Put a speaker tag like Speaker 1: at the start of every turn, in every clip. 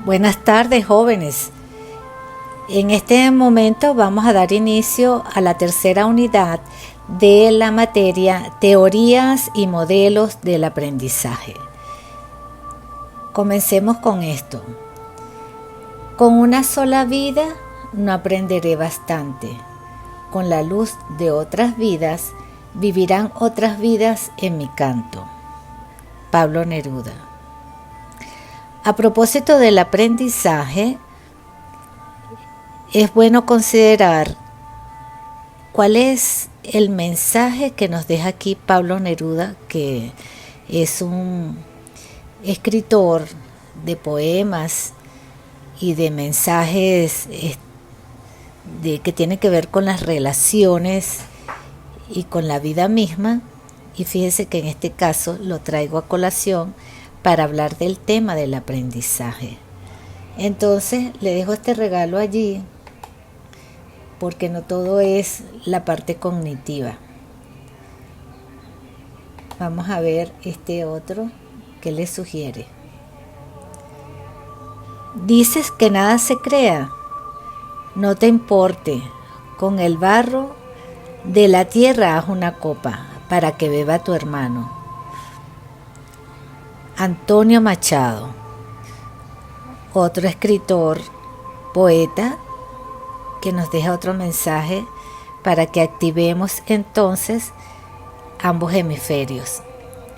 Speaker 1: Buenas tardes, jóvenes. En este momento vamos a dar inicio a la tercera unidad de la materia Teorías y Modelos del Aprendizaje. Comencemos con esto. Con una sola vida no aprenderé bastante. Con la luz de otras vidas vivirán otras vidas en mi canto. Pablo Neruda. A propósito del aprendizaje, es bueno considerar cuál es el mensaje que nos deja aquí Pablo Neruda, que es un escritor de poemas y de mensajes que tienen que ver con las relaciones y con la vida misma. Y fíjense que en este caso lo traigo a colación para hablar del tema del aprendizaje. Entonces le dejo este regalo allí, porque no todo es la parte cognitiva. Vamos a ver este otro que le sugiere. Dices que nada se crea, no te importe, con el barro de la tierra haz una copa para que beba tu hermano. Antonio Machado, otro escritor, poeta, que nos deja otro mensaje para que activemos entonces ambos hemisferios,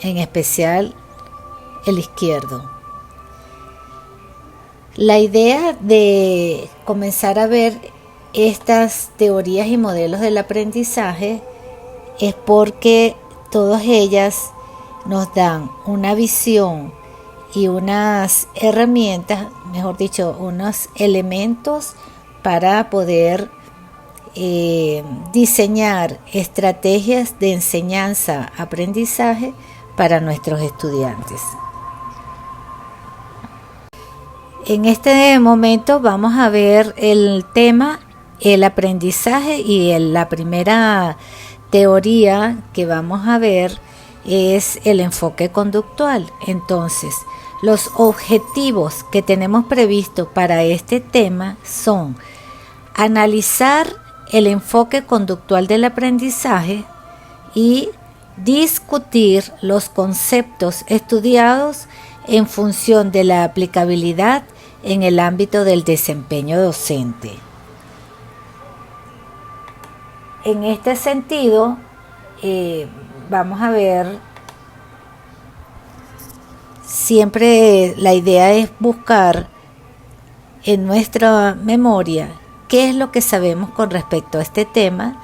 Speaker 1: en especial el izquierdo. La idea de comenzar a ver estas teorías y modelos del aprendizaje es porque todas ellas nos dan una visión y unas herramientas, mejor dicho, unos elementos para poder diseñar estrategias de enseñanza-aprendizaje para nuestros estudiantes. En este momento vamos a ver el tema, el aprendizaje, y la primera teoría que vamos a ver es el enfoque conductual. Entonces, los objetivos que tenemos previsto para este tema son analizar el enfoque conductual del aprendizaje y discutir los conceptos estudiados en función de la aplicabilidad en el ámbito del desempeño docente. En este sentido, vamos a ver, siempre la idea es buscar en nuestra memoria qué es lo que sabemos con respecto a este tema,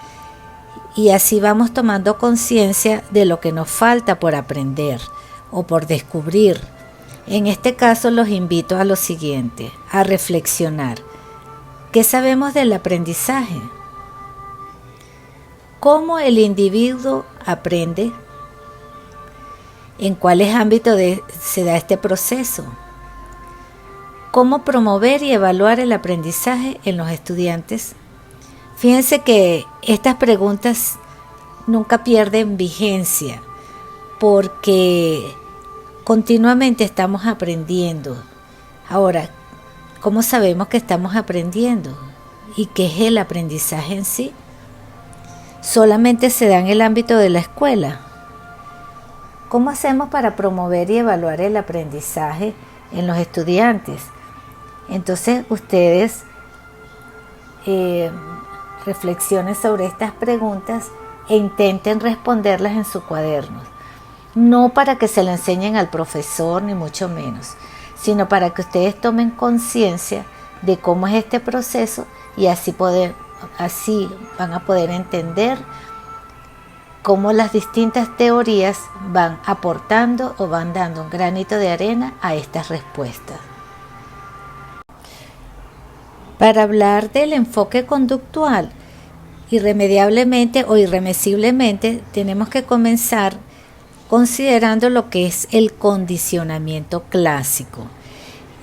Speaker 1: y así vamos tomando conciencia de lo que nos falta por aprender o por descubrir. En este caso los invito a lo siguiente, a reflexionar. ¿Qué sabemos del aprendizaje? ¿Cómo el individuo aprende? ¿En cuáles ámbitos se da este proceso? ¿Cómo promover y evaluar el aprendizaje en los estudiantes? Fíjense que estas preguntas nunca pierden vigencia, porque continuamente estamos aprendiendo. Ahora, ¿cómo sabemos que estamos aprendiendo? ¿Y qué es el aprendizaje en sí? ¿Solamente se da en el ámbito de la escuela? ¿Cómo hacemos para promover y evaluar el aprendizaje en los estudiantes? Entonces ustedes reflexionen sobre estas preguntas e intenten responderlas en sus cuadernos. No para que se lo enseñen al profesor, ni mucho menos, sino para que ustedes tomen conciencia de cómo es este proceso, y así van a poder entender cómo las distintas teorías van aportando o van dando un granito de arena a estas respuestas. Para hablar del enfoque conductual, irremediablemente o irremisiblemente tenemos que comenzar considerando lo que es el condicionamiento clásico.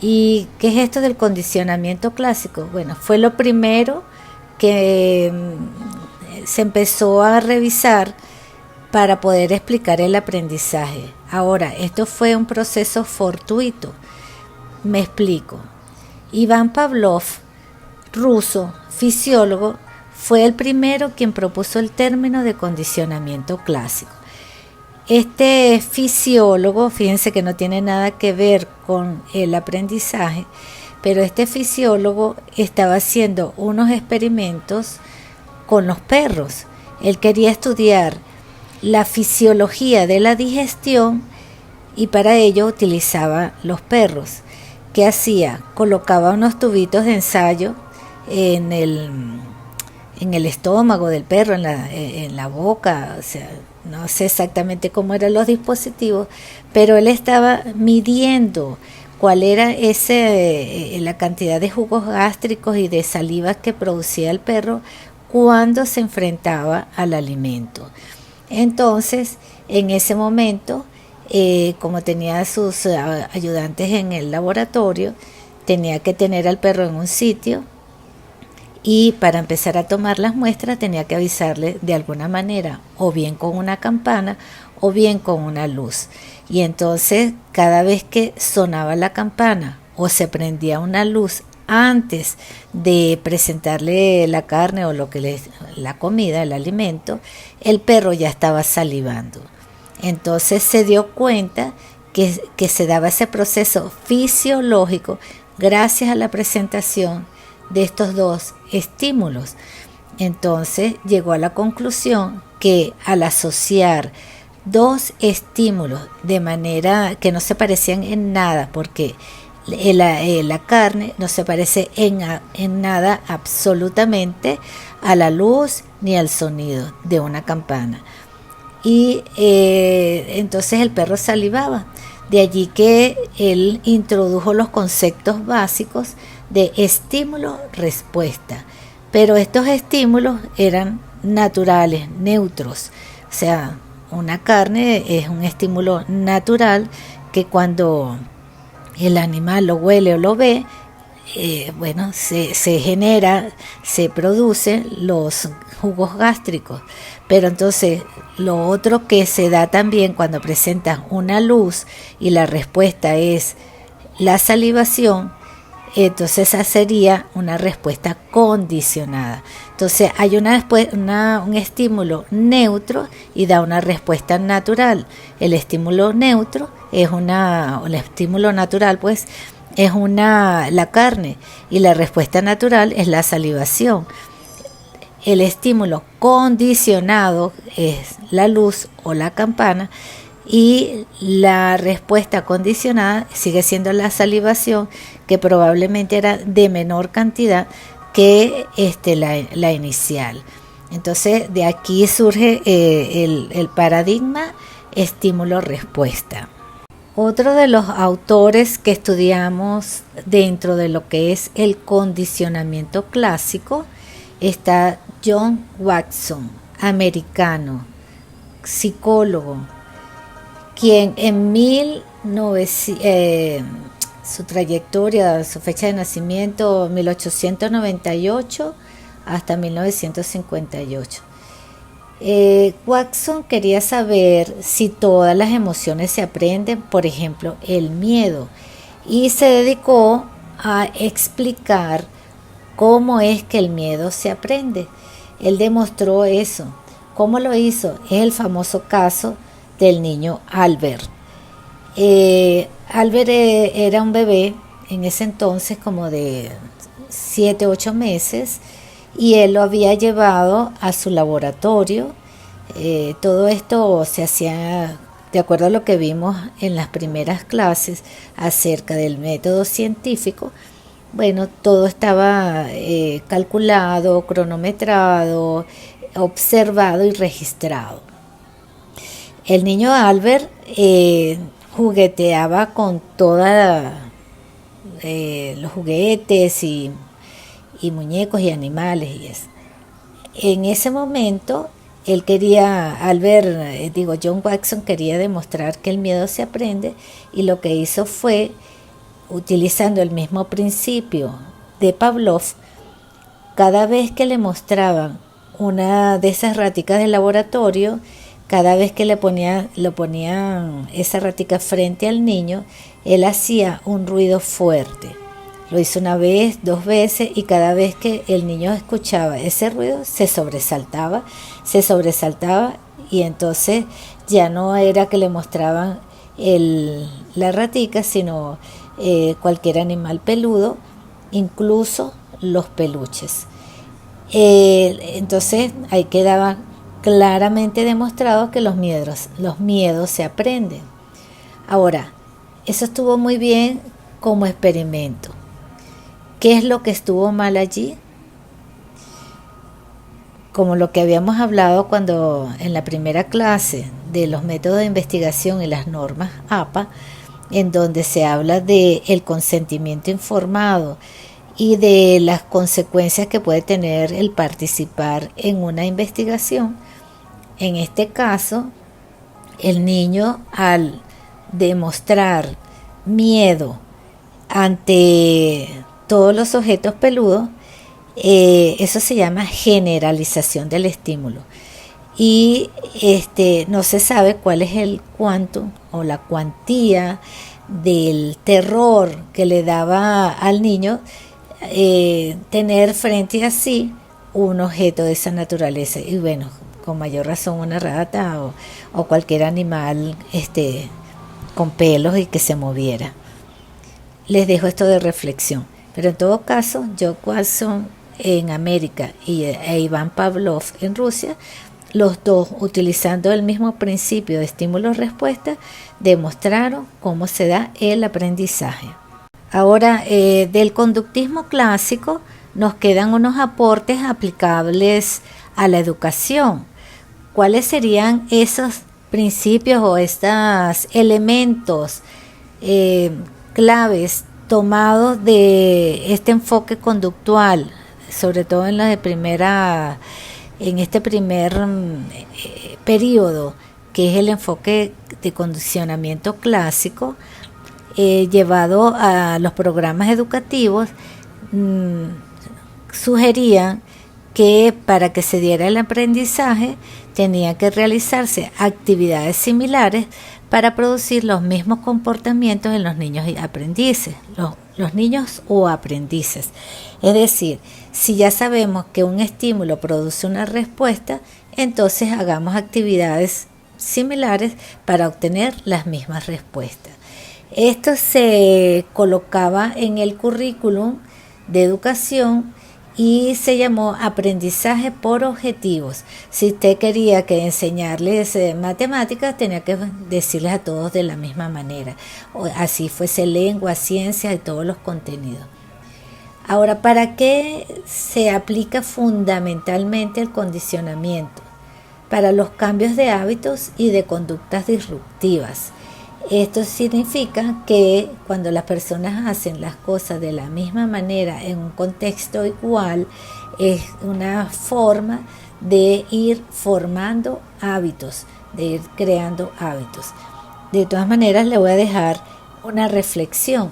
Speaker 1: ¿Y qué es esto del condicionamiento clásico? Bueno, fue lo primero que se empezó a revisar para poder explicar el aprendizaje. Ahora, esto fue un proceso fortuito. Me explico. Ivan Pavlov, ruso, fisiólogo, fue el primero quien propuso el término de condicionamiento clásico. Este fisiólogo, fíjense que no tiene nada que ver con el aprendizaje, pero este fisiólogo estaba haciendo unos experimentos con los perros. Él quería estudiar la fisiología de la digestión y para ello utilizaba los perros. ¿Qué hacía? Colocaba unos tubitos de ensayo en el estómago del perro, en la boca, o sea, no sé exactamente cómo eran los dispositivos, pero él estaba midiendo cuál era la cantidad de jugos gástricos y de saliva que producía el perro cuando se enfrentaba al alimento. Entonces, en ese momento, como tenía sus ayudantes en el laboratorio, tenía que tener al perro en un sitio y para empezar a tomar las muestras tenía que avisarle de alguna manera, o bien con una campana o bien con una luz. Y entonces cada vez que sonaba la campana o se prendía una luz antes de presentarle la carne o la comida, el alimento, el perro ya estaba salivando. Entonces se dio cuenta que se daba ese proceso fisiológico gracias a la presentación de estos dos estímulos. Entonces llegó a la conclusión que al asociar dos estímulos de manera que no se parecían en nada, porque la carne no se parece en nada absolutamente a la luz ni al sonido de una campana, y entonces el perro salivaba. De allí que él introdujo los conceptos básicos de estímulo-respuesta, pero estos estímulos eran naturales, neutros. O sea, una carne es un estímulo natural que cuando el animal lo huele o lo ve, se genera, se producen los jugos gástricos. Pero entonces lo otro que se da también cuando presentas una luz y la respuesta es la salivación, entonces esa sería una respuesta condicionada. Entonces hay un estímulo neutro y da una respuesta natural. El estímulo neutro el estímulo natural pues es la carne, y la respuesta natural es la salivación. El estímulo condicionado es la luz o la campana, y la respuesta condicionada sigue siendo la salivación, que probablemente era de menor cantidad que la inicial. Entonces de aquí surge el paradigma estímulo-respuesta. Otro de los autores que estudiamos dentro de lo que es el condicionamiento clásico está John Watson, americano, psicólogo, quien en su trayectoria, su fecha de nacimiento, 1898 hasta 1958. Watson quería saber si todas las emociones se aprenden, por ejemplo, el miedo, y se dedicó a explicar cómo es que el miedo se aprende. Él demostró eso. ¿Cómo lo hizo? Es el famoso caso del niño Albert. Albert era un bebé en ese entonces como de 7, 8 meses, y él lo había llevado a su laboratorio. Todo esto se hacía de acuerdo a lo que vimos en las primeras clases acerca del método científico. Bueno, todo estaba calculado, cronometrado, observado y registrado. El niño Albert jugueteaba con todos los juguetes y muñecos y animales y eso. En ese momento John Watson quería demostrar que el miedo se aprende, y lo que hizo fue, utilizando el mismo principio de Pavlov, cada vez que le mostraban una de esas raticas de laboratorio, cada vez que lo ponían esa ratica frente al niño, él hacía un ruido fuerte. Lo hizo una vez, 2 veces, y cada vez que el niño escuchaba ese ruido se sobresaltaba, y entonces ya no era que le mostraban la ratica, sino cualquier animal peludo, incluso los peluches. Entonces ahí quedaba claramente demostrado que los miedos se aprenden. Ahora, eso estuvo muy bien como experimento. ¿Qué es lo que estuvo mal allí? Como lo que habíamos hablado cuando en la primera clase de los métodos de investigación y las normas APA, en donde se habla de el consentimiento informado y de las consecuencias que puede tener el participar en una investigación. En este caso, el niño, al demostrar miedo ante todos los objetos peludos, eso se llama generalización del estímulo. Y no se sabe cuál es el quantum o la cuantía del terror que le daba al niño tener frente a sí un objeto de esa naturaleza. Y bueno, con mayor razón una rata o cualquier animal con pelos y que se moviera. Les dejo esto de reflexión. Pero en todo caso, Joe Watson en América e Iván Pavlov en Rusia, los dos, utilizando el mismo principio de estímulo-respuesta, demostraron cómo se da el aprendizaje. Ahora, del conductismo clásico nos quedan unos aportes aplicables a la educación. ¿Cuáles serían esos principios o estos elementos claves tomados de este enfoque conductual, sobre todo en este primer periodo, que es el enfoque de condicionamiento clásico, llevado a los programas educativos? Sugerían que para que se diera el aprendizaje tenía que realizarse actividades similares para producir los mismos comportamientos en los niños y aprendices, los niños o aprendices. Es decir, si ya sabemos que un estímulo produce una respuesta, entonces hagamos actividades similares para obtener las mismas respuestas. Esto se colocaba en el currículum de educación y se llamó aprendizaje por objetivos. Si usted quería que enseñarles matemáticas, tenía que decirles a todos de la misma manera, o así fuese lengua, ciencia y todos los contenidos. Ahora, ¿para qué se aplica fundamentalmente el condicionamiento? Para los cambios de hábitos y de conductas disruptivas. Esto significa que cuando las personas hacen las cosas de la misma manera en un contexto igual, es una forma de ir formando hábitos, de ir creando hábitos. De todas maneras, le voy a dejar una reflexión.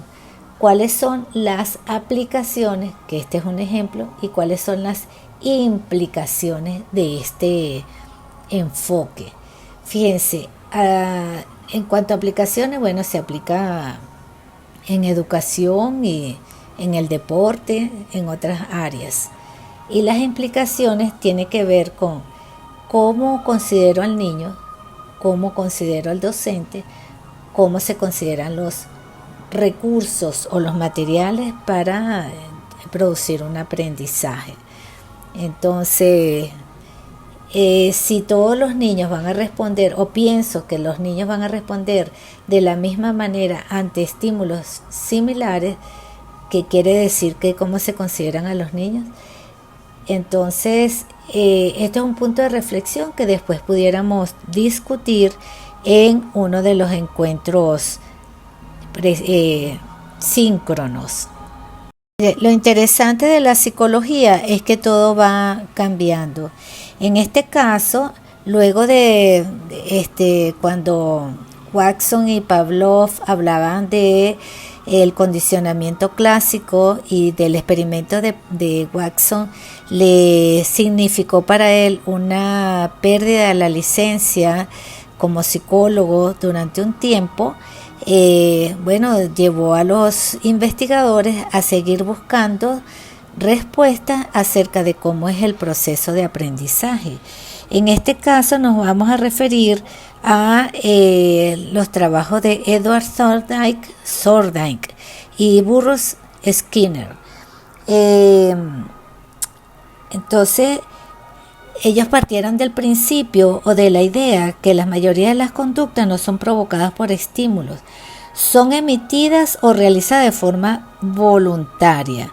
Speaker 1: ¿Cuáles son las aplicaciones, que este es un ejemplo, y cuáles son las implicaciones de este enfoque? Fíjense, en cuanto a aplicaciones, bueno, se aplica en educación y en el deporte, en otras áreas. Y las implicaciones tienen que ver con cómo considero al niño, cómo considero al docente, cómo se consideran los recursos o los materiales para producir un aprendizaje. Entonces, si todos los niños van a responder, o pienso que los niños van a responder de la misma manera ante estímulos similares, que quiere decir que cómo se consideran a los niños, entonces esto es un punto de reflexión que después pudiéramos discutir en uno de los encuentros síncronos. Lo interesante de la psicología es que todo va cambiando. En este caso, luego de cuando Watson y Pavlov hablaban de el condicionamiento clásico y del experimento de Watson, le significó para él una pérdida de la licencia como psicólogo durante un tiempo, llevó a los investigadores a seguir buscando respuestas acerca de cómo es el proceso de aprendizaje. En este caso nos vamos a referir a los trabajos de Edward Thorndike y Burrus Skinner. Entonces, ellos partieron del principio o de la idea que la mayoría de las conductas no son provocadas por estímulos, son emitidas o realizadas de forma voluntaria.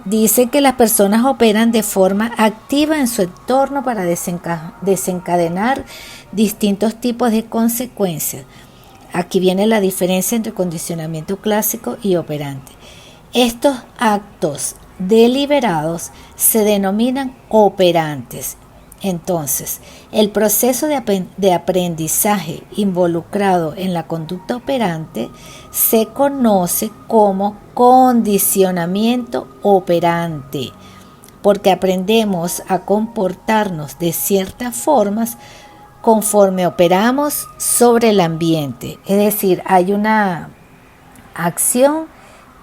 Speaker 1: Dice que las personas operan de forma activa en su entorno para desencadenar distintos tipos de consecuencias. Aquí viene la diferencia entre condicionamiento clásico y operante. Estos actos deliberados se denominan operantes. Entonces, el proceso de aprendizaje involucrado en la conducta operante se conoce como condicionamiento operante, porque aprendemos a comportarnos de ciertas formas conforme operamos sobre el ambiente. Es decir, hay una acción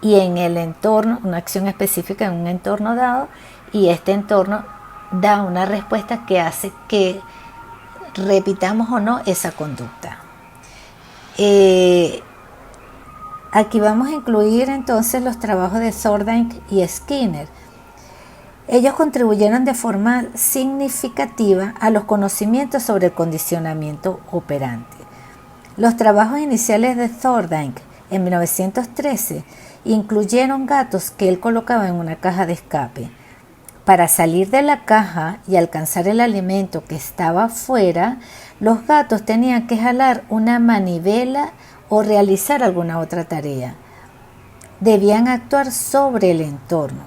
Speaker 1: y en el entorno, una acción específica en un entorno dado, y este entorno da una respuesta que hace que repitamos o no esa conducta. Aquí vamos a incluir entonces los trabajos de Thorndike y Skinner. Ellos contribuyeron de forma significativa a los conocimientos sobre el condicionamiento operante. Los trabajos iniciales de Thorndike en 1913 incluyeron gatos que él colocaba en una caja de escape. Para salir de la caja y alcanzar el alimento que estaba afuera, los gatos tenían que jalar una manivela o realizar alguna otra tarea. Debían actuar sobre el entorno.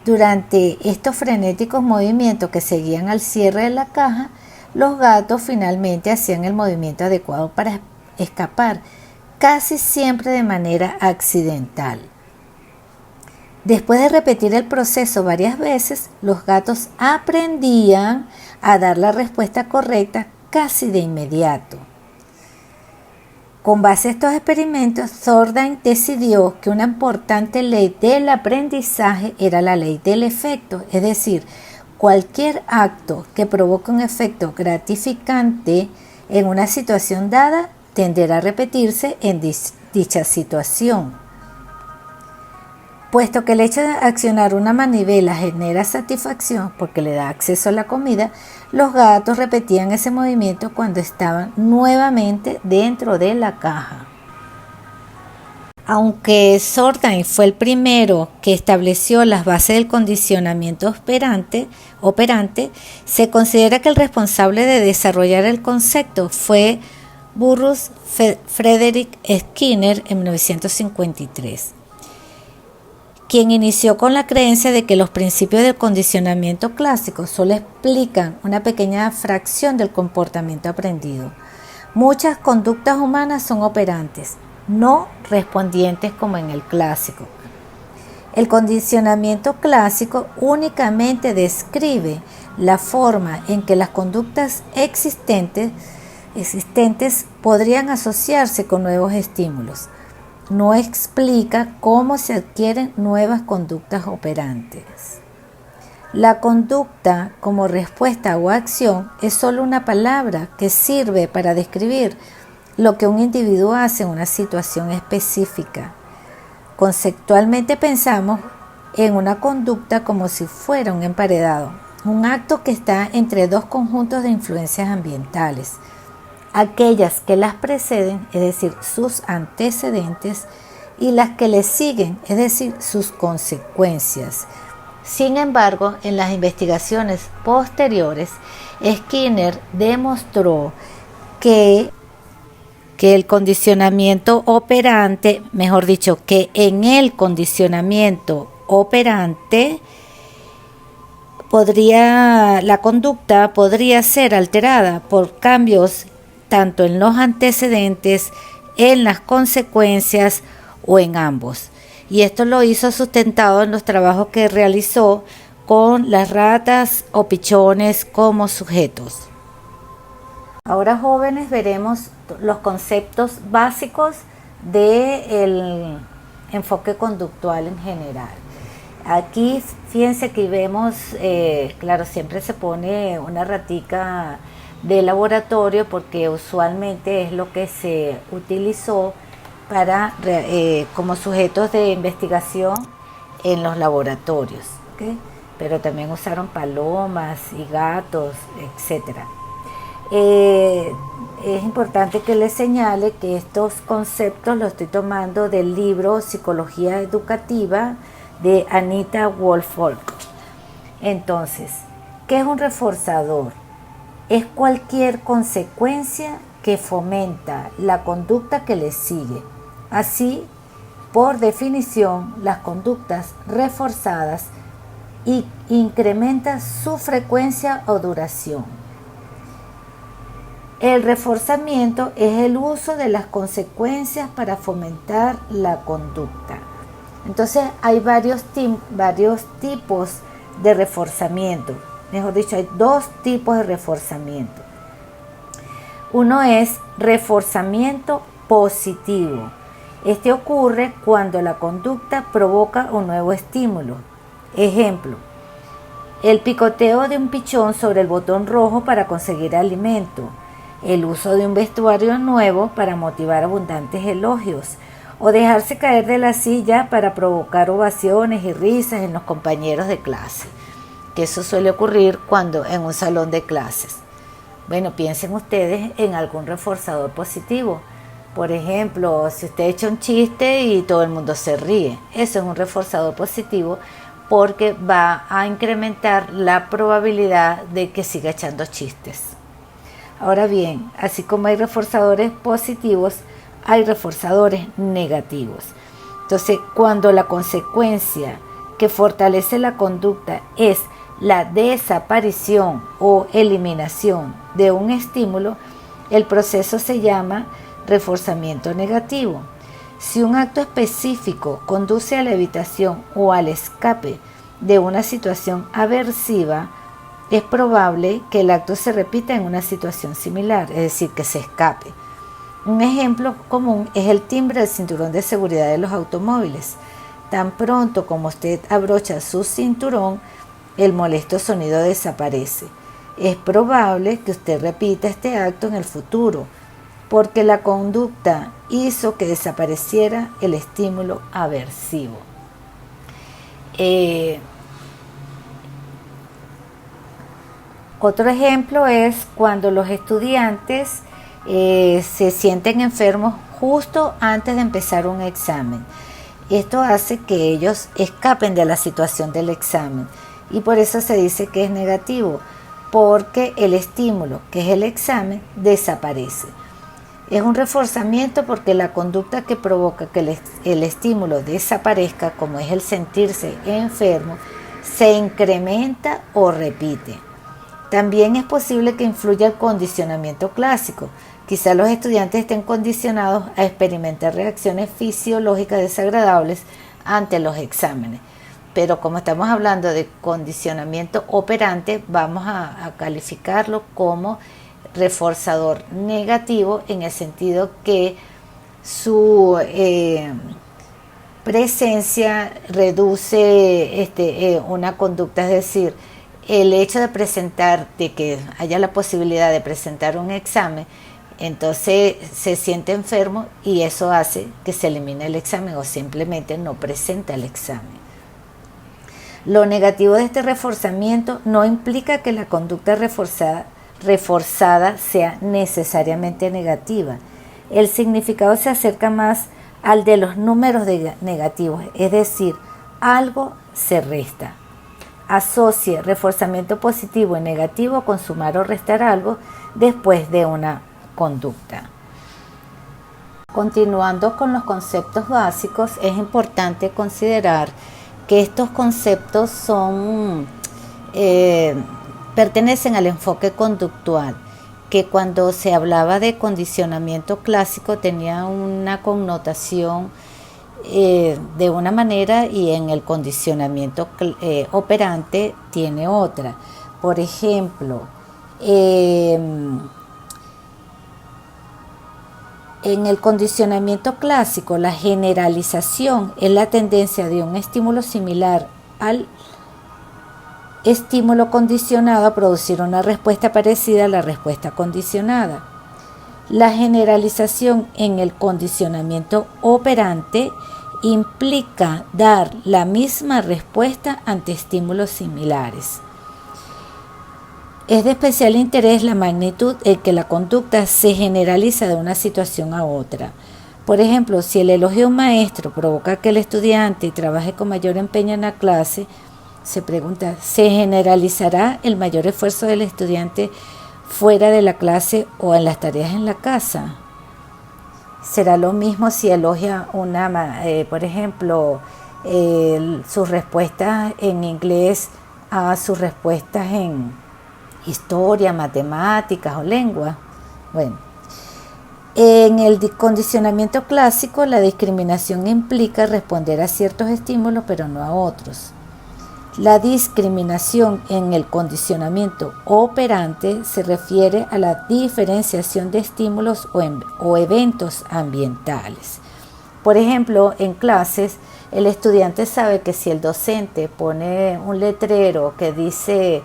Speaker 1: Durante estos frenéticos movimientos que seguían al cierre de la caja, los gatos finalmente hacían el movimiento adecuado para escapar, casi siempre de manera accidental. Después de repetir el proceso varias veces, los gatos aprendían a dar la respuesta correcta casi de inmediato. Con base a estos experimentos, Thorndike decidió que una importante ley del aprendizaje era la ley del efecto, es decir, cualquier acto que provoque un efecto gratificante en una situación dada tenderá a repetirse en dicha situación. Puesto que el hecho de accionar una manivela genera satisfacción porque le da acceso a la comida, los gatos repetían ese movimiento cuando estaban nuevamente dentro de la caja. Aunque Thorndike fue el primero que estableció las bases del condicionamiento operante, se considera que el responsable de desarrollar el concepto fue Burrus Frederick Skinner en 1953. Quien inició con la creencia de que los principios del condicionamiento clásico solo explican una pequeña fracción del comportamiento aprendido. Muchas conductas humanas son operantes, no respondientes como en el clásico. El condicionamiento clásico únicamente describe la forma en que las conductas existentes podrían asociarse con nuevos estímulos. No explica cómo se adquieren nuevas conductas operantes. La conducta como respuesta o acción es solo una palabra que sirve para describir lo que un individuo hace en una situación específica. Conceptualmente pensamos en una conducta como si fuera un emparedado, un acto que está entre dos conjuntos de influencias ambientales. Aquellas que las preceden, es decir, sus antecedentes, y las que les siguen, es decir, sus consecuencias. Sin embargo, en las investigaciones posteriores, Skinner demostró que el condicionamiento operante, mejor dicho, que en el condicionamiento operante la conducta podría ser alterada por cambios tanto en los antecedentes, en las consecuencias o en ambos. Y esto lo hizo sustentado en los trabajos que realizó con las ratas o pichones como sujetos. Ahora, jóvenes, veremos los conceptos básicos del enfoque conductual en general. Aquí, fíjense que vemos, claro, siempre se pone una ratica de laboratorio porque usualmente es lo que se utilizó para como sujetos de investigación en los laboratorios, ¿okay? Pero también usaron palomas y gatos, etcétera. Es importante que les señale que estos conceptos los estoy tomando del libro Psicología Educativa de Anita Wohlforth. Entonces, ¿qué es un reforzador? Es cualquier consecuencia que fomenta la conducta que le sigue. Así, por definición, las conductas reforzadas incrementan su frecuencia o duración. El reforzamiento es el uso de las consecuencias para fomentar la conducta. Entonces hay varios tipos de reforzamiento. Mejor dicho, hay dos tipos de reforzamiento. Uno es reforzamiento positivo. Este ocurre cuando la conducta provoca un nuevo estímulo. Ejemplo, el picoteo de un pichón sobre el botón rojo para conseguir alimento, el uso de un vestuario nuevo para motivar abundantes elogios, o dejarse caer de la silla para provocar ovaciones y risas en los compañeros de clase, que eso suele ocurrir cuando en un salón de clases. Bueno, piensen ustedes en algún reforzador positivo. Por ejemplo, si usted echa un chiste y todo el mundo se ríe, eso es un reforzador positivo porque va a incrementar la probabilidad de que siga echando chistes. Ahora bien, así como hay reforzadores positivos, hay reforzadores negativos. Entonces, cuando la consecuencia que fortalece la conducta es la desaparición o eliminación de un estímulo, el proceso se llama reforzamiento negativo. Si un acto específico conduce a la evitación o al escape de una situación aversiva, es probable que el acto se repita en una situación similar, es decir, que se escape. Un ejemplo común es el timbre del cinturón de seguridad de los automóviles. Tan pronto como usted abrocha su cinturón, el molesto sonido desaparece. Es probable que usted repita este acto en el futuro, porque la conducta hizo que desapareciera el estímulo aversivo. Otro ejemplo es cuando los estudiantes se sienten enfermos justo antes de empezar un examen. Esto hace que ellos escapen de la situación del examen y por eso se dice que es negativo, porque el estímulo, que es el examen, desaparece. Es un reforzamiento porque la conducta que provoca que el estímulo desaparezca, como es el sentirse enfermo, se incrementa o repite. También es posible que influya el condicionamiento clásico. Quizá los estudiantes estén condicionados a experimentar reacciones fisiológicas desagradables ante los exámenes. Pero como estamos hablando de condicionamiento operante, vamos a calificarlo como reforzador negativo en el sentido que su presencia reduce una conducta, es decir, el hecho de que haya la posibilidad de presentar un examen, entonces se siente enfermo y eso hace que se elimine el examen o simplemente no presenta el examen. Lo negativo de este reforzamiento no implica que la conducta reforzada sea necesariamente negativa. El significado se acerca más al de los números negativos, es decir, algo se resta. Asocie reforzamiento positivo y negativo con sumar o restar algo después de una conducta. Continuando con los conceptos básicos, es importante considerar que estos conceptos pertenecen al enfoque conductual, que cuando se hablaba de condicionamiento clásico tenía una connotación de una manera y en el condicionamiento operante tiene otra. Por ejemplo, En el condicionamiento clásico, la generalización es la tendencia de un estímulo similar al estímulo condicionado a producir una respuesta parecida a la respuesta condicionada. La generalización en el condicionamiento operante implica dar la misma respuesta ante estímulos similares. Es de especial interés la magnitud en que la conducta se generaliza de una situación a otra. Por ejemplo, si el elogio de un maestro provoca que el estudiante trabaje con mayor empeño en la clase, se pregunta, ¿se generalizará el mayor esfuerzo del estudiante fuera de la clase o en las tareas en la casa? ¿Será lo mismo si elogia por ejemplo, sus respuestas en inglés a sus respuestas en historia, matemáticas o lengua? Bueno, en el condicionamiento clásico, la discriminación implica responder a ciertos estímulos pero no a otros. La discriminación en el condicionamiento operante se refiere a la diferenciación de estímulos o eventos ambientales. Por ejemplo, en clases, el estudiante sabe que si el docente pone un letrero que dice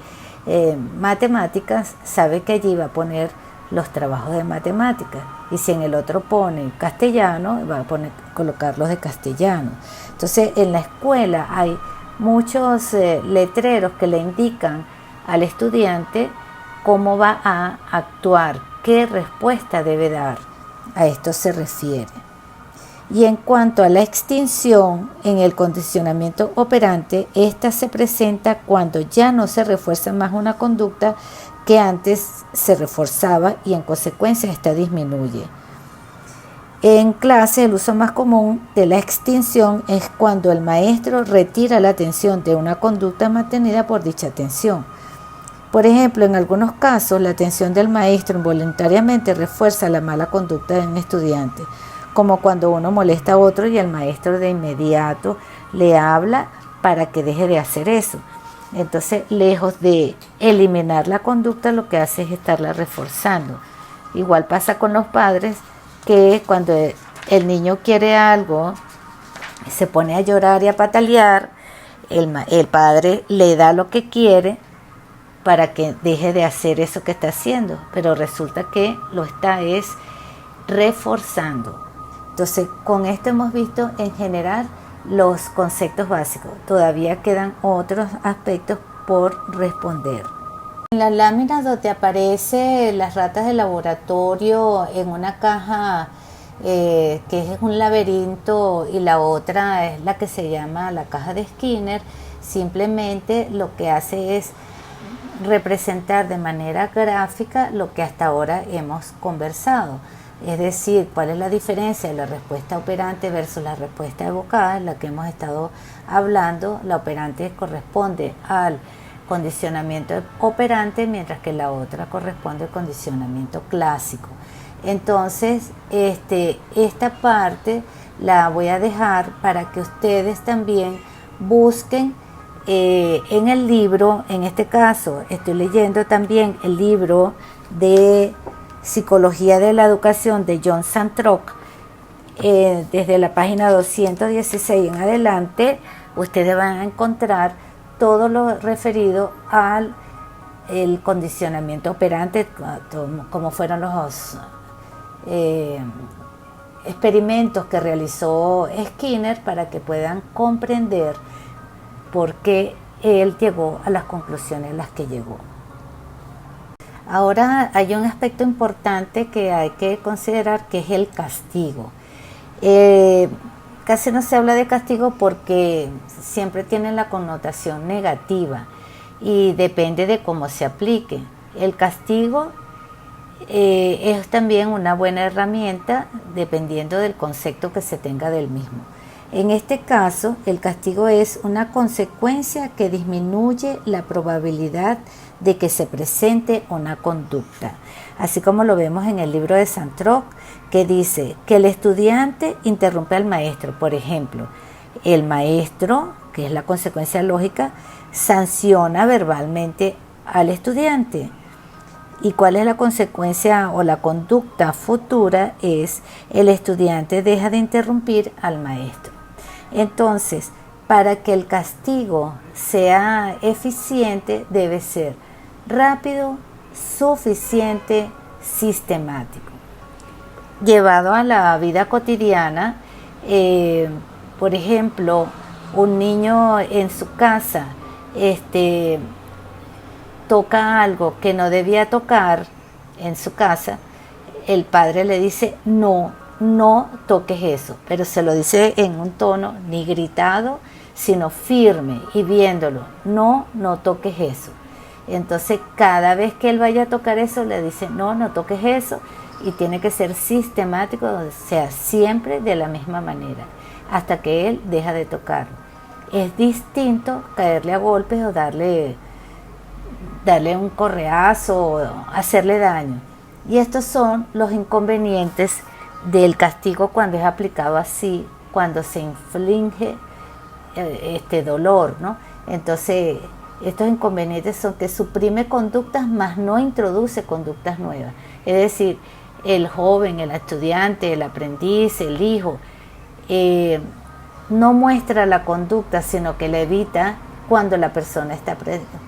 Speaker 1: matemáticas, sabe que allí va a poner los trabajos de matemáticas, y si en el otro pone castellano, va a colocar los de castellano. Entonces, en la escuela hay muchos letreros que le indican al estudiante cómo va a actuar, qué respuesta debe dar. A esto se refiere. Y en cuanto a la extinción en el condicionamiento operante, esta se presenta cuando ya no se refuerza más una conducta que antes se reforzaba y en consecuencia esta disminuye. En clase, el uso más común de la extinción es cuando el maestro retira la atención de una conducta mantenida por dicha atención. Por ejemplo, en algunos casos, la atención del maestro involuntariamente refuerza la mala conducta de un estudiante, como cuando uno molesta a otro y el maestro de inmediato le habla para que deje de hacer eso. Entonces, lejos de eliminar la conducta, lo que hace es estarla reforzando. Igual pasa con los padres, que cuando el niño quiere algo, se pone a llorar y a patalear, el padre le da lo que quiere para que deje de hacer eso que está haciendo, pero resulta que lo está reforzando. Entonces, con esto hemos visto en general los conceptos básicos. Todavía quedan otros aspectos por responder. En la lámina donde aparece las ratas de laboratorio en una caja que es un laberinto, y la otra es la que se llama la caja de Skinner, simplemente lo que hace es representar de manera gráfica lo que hasta ahora hemos conversado. Es decir, cuál es la diferencia de la respuesta operante versus la respuesta evocada, en la que hemos estado hablando. La operante corresponde al condicionamiento operante, mientras que la otra corresponde al condicionamiento clásico. Entonces, esta parte la voy a dejar para que ustedes también busquen en el libro. En este caso, estoy leyendo también el libro de Psicología de la Educación de John Santrock. Desde la página 216 en adelante, ustedes van a encontrar todo lo referido al condicionamiento operante, como fueron los experimentos que realizó Skinner, para que puedan comprender por qué él llegó a las conclusiones a las que llegó. Ahora hay un aspecto importante que hay que considerar, que es el castigo. Casi no se habla de castigo porque siempre tiene la connotación negativa y depende de cómo se aplique. El castigo es también una buena herramienta dependiendo del concepto que se tenga del mismo. En este caso, el castigo es una consecuencia que disminuye la probabilidad de que se presente una conducta, así como lo vemos en el libro de Santrock, que dice que el estudiante interrumpe al maestro. Por ejemplo, el maestro, que es la consecuencia lógica, sanciona verbalmente al estudiante, ¿Y cuál es la consecuencia o la conducta futura? Es el estudiante deja de interrumpir al maestro. Entonces, para que el castigo sea eficiente, debe ser rápido, suficiente, sistemático. Llevado a la vida cotidiana, por ejemplo, un niño en su casa toca algo que no debía tocar en su casa, el padre le dice no toques eso, pero se lo dice en un tono ni gritado, sino firme y viéndolo, no toques eso. Entonces cada vez que él vaya a tocar eso le dice no toques eso, y tiene que ser sistemático, o sea, siempre de la misma manera, hasta que él deja de tocarlo. Es distinto caerle a golpes o darle un correazo o hacerle daño. Y estos son los inconvenientes del castigo cuando es aplicado así, cuando se inflige dolor, ¿no? Entonces, estos inconvenientes son que suprime conductas, mas no introduce conductas nuevas. Es decir, el joven, el estudiante, el aprendiz, el hijo, no muestra la conducta, sino que la evita cuando la persona está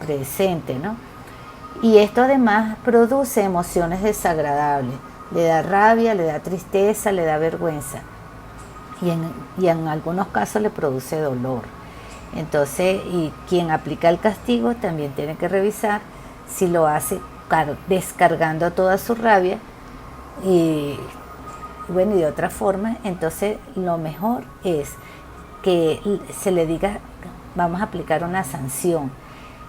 Speaker 1: presente, ¿no? Y esto además produce emociones desagradables, le da rabia, le da tristeza, le da vergüenza, y en algunos casos le produce dolor. Entonces, y quien aplica el castigo también tiene que revisar si lo hace descargando toda su rabia y bueno, y de otra forma. Entonces lo mejor es que se le diga, vamos a aplicar una sanción.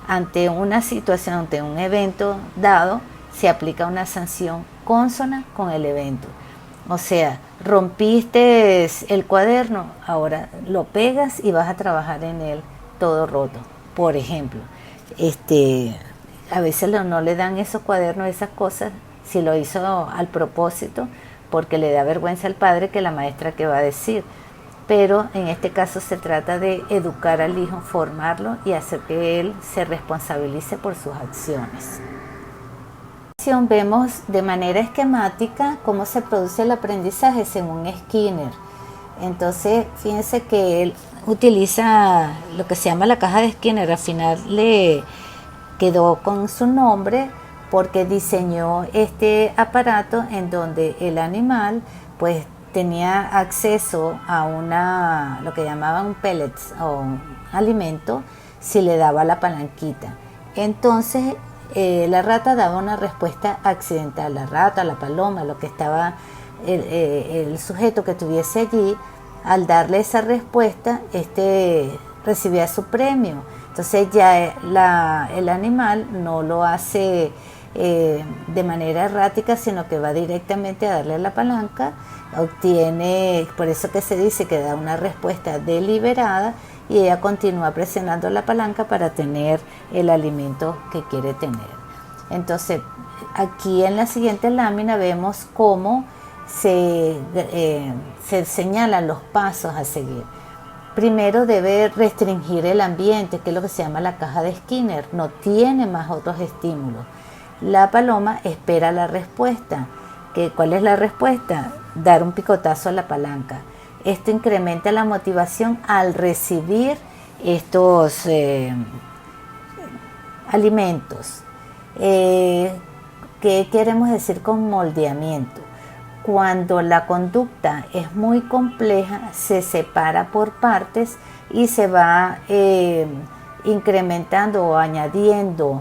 Speaker 1: Ante una situación, ante un evento dado, se aplica una sanción consona con el evento. O sea, rompiste el cuaderno, ahora lo pegas y vas a trabajar en él todo roto. Por ejemplo, a veces no le dan esos cuadernos, esas cosas, si lo hizo al propósito, porque le da vergüenza al padre que la maestra que va a decir. Pero en este caso se trata de educar al hijo, formarlo y hacer que él se responsabilice por sus acciones. Vemos de manera esquemática cómo se produce el aprendizaje según Skinner. Entonces, fíjense que él utiliza lo que se llama la caja de Skinner. Al final le quedó con su nombre porque diseñó este aparato en donde el animal pues tenía acceso a lo que llamaban pellets o un alimento si le daba la palanquita. Entonces la rata daba una respuesta accidental. La rata, la paloma, lo que estaba el sujeto que estuviese allí, al darle esa respuesta, recibía su premio. Entonces ya el animal no lo hace de manera errática, sino que va directamente a darle la palanca, obtiene, por eso que se dice que da una respuesta deliberada, y ella continúa presionando la palanca para tener el alimento que quiere tener. Entonces, aquí en la siguiente lámina vemos cómo se señalan los pasos a seguir. Primero debe restringir el ambiente, que es lo que se llama la caja de Skinner. No tiene más otros estímulos. La paloma espera la respuesta. ¿Cuál es la respuesta? Dar un picotazo a la palanca. Esto incrementa la motivación al recibir estos alimentos. ¿Qué queremos decir con moldeamiento? Cuando la conducta es muy compleja, se separa por partes y se va incrementando o añadiendo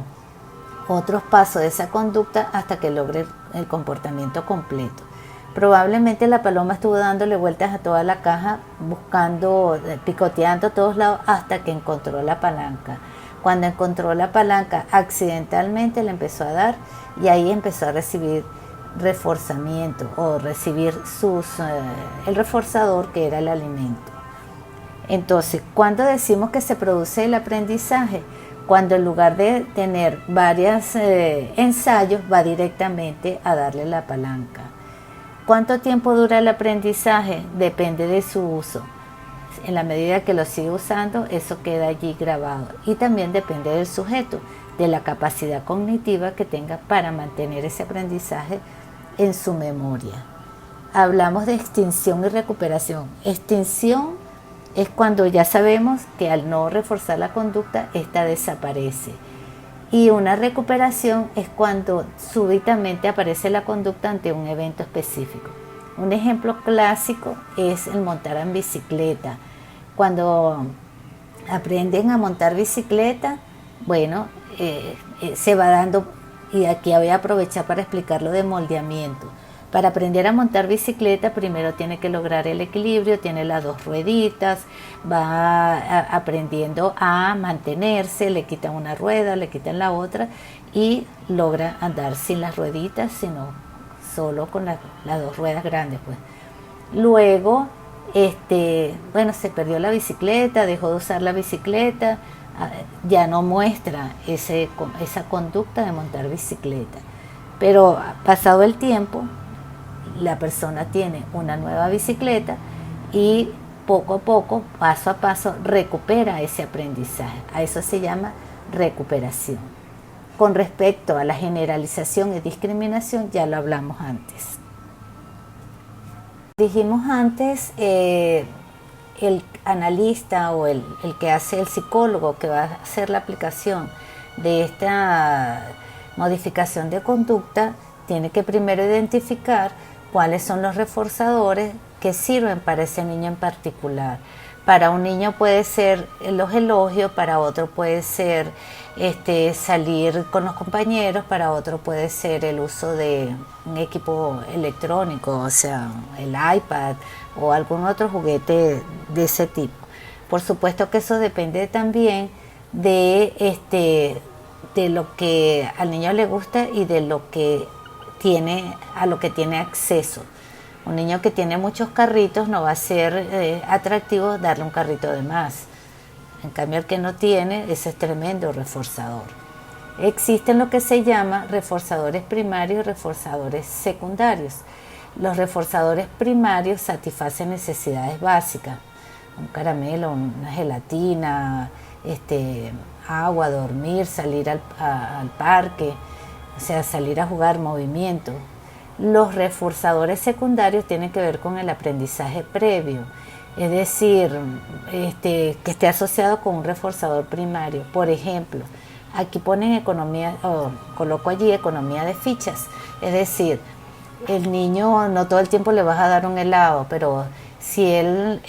Speaker 1: otros pasos de esa conducta hasta que logre el comportamiento completo. Probablemente la paloma estuvo dándole vueltas a toda la caja, buscando, picoteando a todos lados hasta que encontró la palanca. Cuando encontró la palanca, accidentalmente le empezó a dar, y ahí empezó a recibir reforzamiento o recibir el reforzador, que era el alimento. Entonces, ¿cuándo decimos que se produce el aprendizaje? Cuando en lugar de tener varios ensayos, va directamente a darle la palanca. ¿Cuánto tiempo dura el aprendizaje? Depende de su uso. En la medida que lo sigue usando, eso queda allí grabado. Y también depende del sujeto. de la capacidad cognitiva que tenga para mantener ese aprendizaje en su memoria. Hablamos de extinción y recuperación. Extinción es cuando ya sabemos que al no reforzar la conducta, esta desaparece. Y una recuperación es cuando súbitamente aparece la conducta ante un evento específico. Un ejemplo clásico es el montar en bicicleta. Cuando aprenden a montar bicicleta, bueno, se va dando, y aquí voy a aprovechar para explicar lo de moldeamiento. Para aprender a montar bicicleta, primero tiene que lograr el equilibrio, tiene las dos rueditas, va aprendiendo a mantenerse, le quitan una rueda, le quitan la otra y logra andar sin las rueditas, sino solo con las dos ruedas grandes, pues. Luego, bueno, se perdió la bicicleta, dejó de usar la bicicleta, ya no muestra esa conducta de montar bicicleta. Pero pasado el tiempo, la persona tiene una nueva bicicleta y poco a poco, paso a paso, recupera ese aprendizaje. A eso se llama recuperación. Con respecto a la generalización y discriminación, ya lo hablamos antes. Dijimos antes, el analista o el que hace, el psicólogo que va a hacer la aplicación de esta modificación de conducta, tiene que primero identificar cuáles son los reforzadores que sirven para ese niño en particular. Para un niño puede ser los elogios, para otro puede ser salir con los compañeros, para otro puede ser el uso de un equipo electrónico, o sea, el iPad o algún otro juguete de ese tipo. Por supuesto que eso depende también de lo que al niño le gusta y de lo que a lo que tiene acceso. Un niño que tiene muchos carritos no va a ser atractivo darle un carrito de más. En cambio, el que no tiene, ese es tremendo reforzador. Existen lo que se llama reforzadores primarios y reforzadores secundarios. Los reforzadores primarios satisfacen necesidades básicas. Un caramelo, una gelatina, agua, dormir, salir al parque, o sea, salir a jugar, movimiento. Los reforzadores secundarios tienen que ver con el aprendizaje previo, es decir, que esté asociado con un reforzador primario. Por ejemplo, aquí ponen economía, coloco allí economía de fichas, es decir, el niño no todo el tiempo le vas a dar un helado, pero si él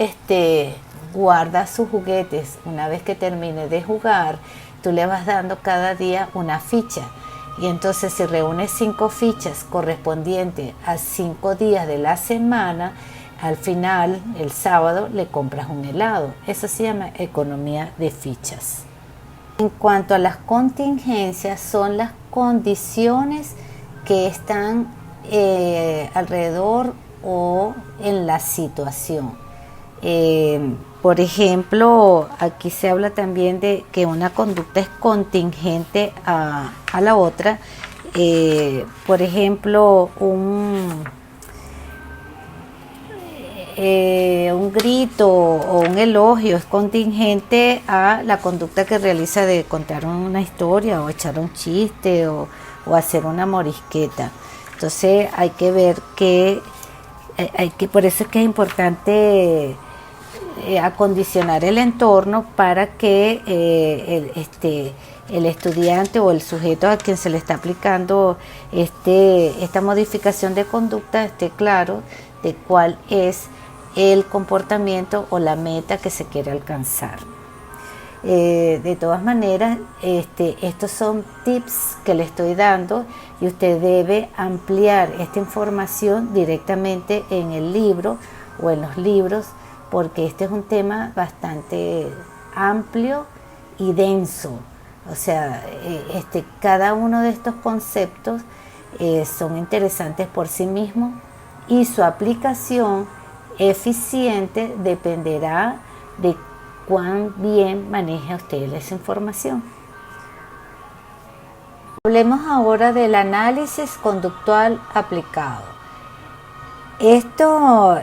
Speaker 1: guarda sus juguetes, una vez que termine de jugar, tú le vas dando cada día una ficha. Y entonces si reúnes 5 fichas correspondientes a 5 días de la semana, al final, el sábado, le compras un helado. Eso se llama economía de fichas. En cuanto a las contingencias, son las condiciones que están alrededor o en la situación. Por ejemplo, aquí se habla también de que una conducta es contingente a la otra. Por ejemplo, un grito o un elogio es contingente a la conducta que realiza de contar una historia o echar un chiste o hacer una morisqueta. Entonces hay que ver por eso es que es importante acondicionar el entorno para que el estudiante o el sujeto a quien se le está aplicando esta modificación de conducta esté claro de cuál es el comportamiento o la meta que se quiere alcanzar. De todas maneras, estos son tips que le estoy dando y usted debe ampliar esta información directamente en el libro o en los libros, porque este es un tema bastante amplio y denso. O sea, cada uno de estos conceptos son interesantes por sí mismos y su aplicación eficiente dependerá de cuán bien maneja usted esa información. Hablemos ahora del análisis conductual aplicado. Esto